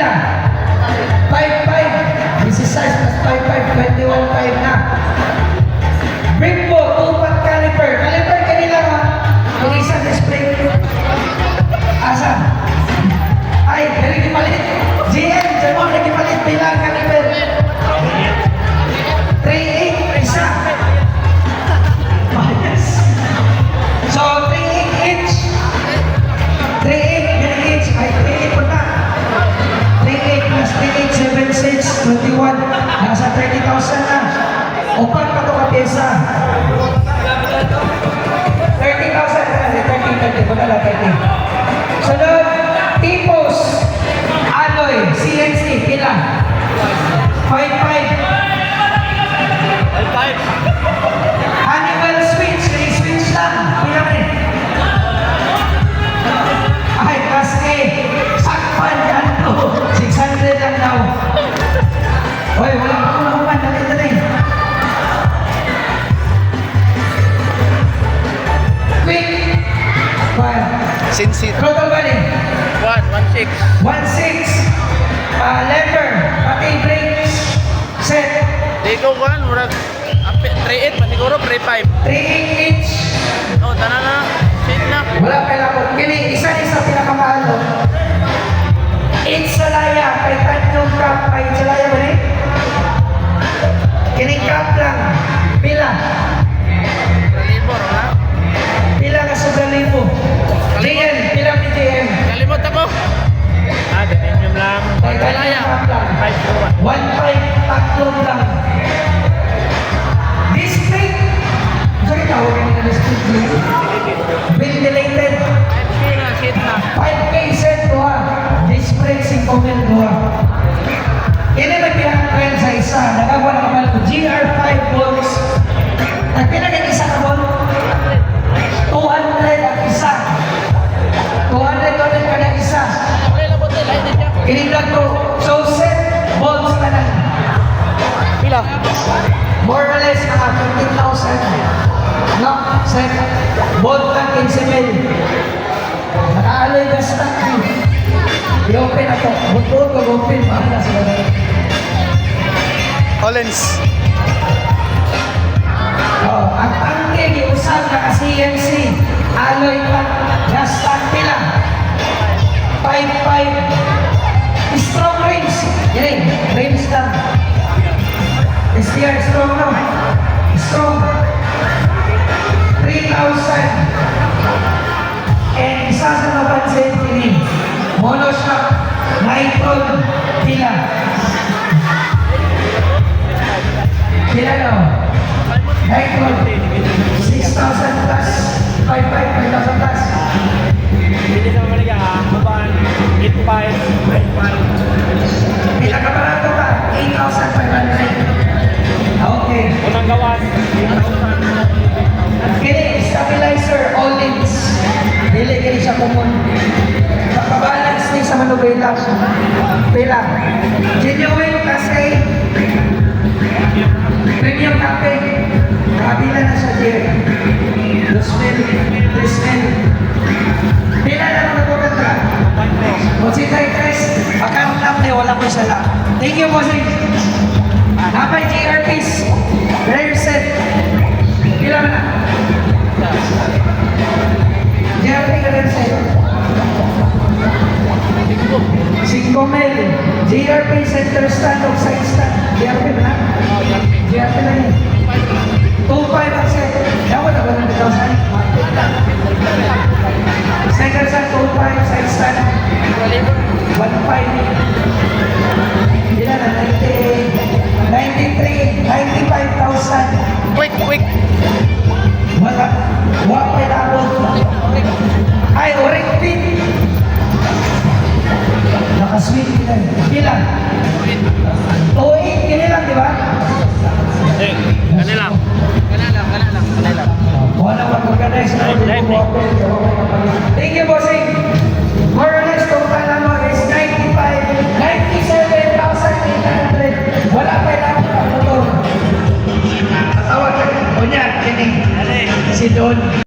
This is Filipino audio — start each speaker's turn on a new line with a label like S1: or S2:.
S1: Pila. 5.5. This is size plus 5.5. 21.5 na. Brembo, 2-pot caliper. Caliper kanila ha. Yung isang display. Asa? Ay, galing ipalit. GM, dyan mo, galing ipalit. Pila caliper. 3.8, isa. So, 3.8 each. 3.8, galing each. Ay, 3.8 po na. 3.8 plus 3.8, 7.6, 21. Nasa 30,000 na. Upat pa ito kapisa. 30,000 kasi 30. Wala 30. Sunod, tipos. Alloy, CNC, pila. 5.5. Animal switch, switch lang. Pila rin. Ay, class A. Sakpan yan to. 600 lang daw. Hoy, walang kumukuman. Dali. Quick. 1.
S2: Sinsit.
S1: Total bali.
S2: 1.16.
S1: 1.6. Lever. Pati brakes. Set.
S2: Dito kan, murag 3.8 pa siguro 3.5.
S1: 3.8 each.
S2: Oh, tanan na. Sit na.
S1: Wala pala ko. Kini, isa pinakamahal. 8 sa laya. Kay Tanyong Cup. Ay, sa laya ba rin? Kini cup lang. Pila.
S2: Libor, ha?
S1: Pila ka sobrang libo. JM. Pila ni JM.
S2: Kalimot ako. Premium lang.
S1: Kay Tanyong Cup lang. 1.5 tatlong lang. Display. Sorry, tawagin nila display. Ventilated.
S2: Sit na.
S1: 5K set ko ha. Display 5,000 ko ha. Yan ay may pinaka-trend sa isa. Nagawa na naman ko. GR5 volts. Nagpinag-isa ka mo? 200 ang isa. 200 kada isa. Kiniglag ko. So set volts na lang.
S2: Pila?
S1: More or less naka 15,000. No? Set. Volt lang 15 mil. Nakaaloy ka stock ko. I-open ako. Buto ko open. Para sa ganun.
S2: Collins.
S1: Oh, ang tangke, giusap na ka-CNC. Alloy pa. Gas tank pila. 5.5. Strong range. Yan range lang. STR strong no? Strong. 3,000. And isa sa napansin ini. Monoshock. Nitron. Pila. Pila no? Nitron. 6,000 plus. 5,000 plus.
S2: Hindi sa mga liga, Maban, 8.5, 9.5.
S1: Pila ka barato ka? 8,500. Okay.
S2: Unang gawan, 8,000.
S1: Kini, stabilizer, all-ins. Dili, kini siya common. Pagkabalance ni sa manubela. Pila. Genuine kasi premium cafe. Kabila na sa jeep. 2,000, 3,000. Pila na naman ito ka? Kung si Tres, account lang niya, wala ko isa lang. Thank you, bossing. Napay GRPs. Rare set. Pila na? GRP ka rin sa'yo. 5,000. GRP center stand of side stand. GRP na? GRP na yun. 2.5 ang set. Dapat na ba ng 1,000? Center stand, 2.5 side stand. 1.5. Pila na? 93. 95,000.
S2: Quick.
S1: Wala. Wapay na ako. Ay, orig pin. Nakasweet pila. Pila. 2.8 kinilang, di ba?
S2: Kanila.
S1: Wala mag-organize na Thank you, bossing. More or less, total naman is 97,800. Wala pa yung motor. Tawag ka. O niya, kining. Si Don.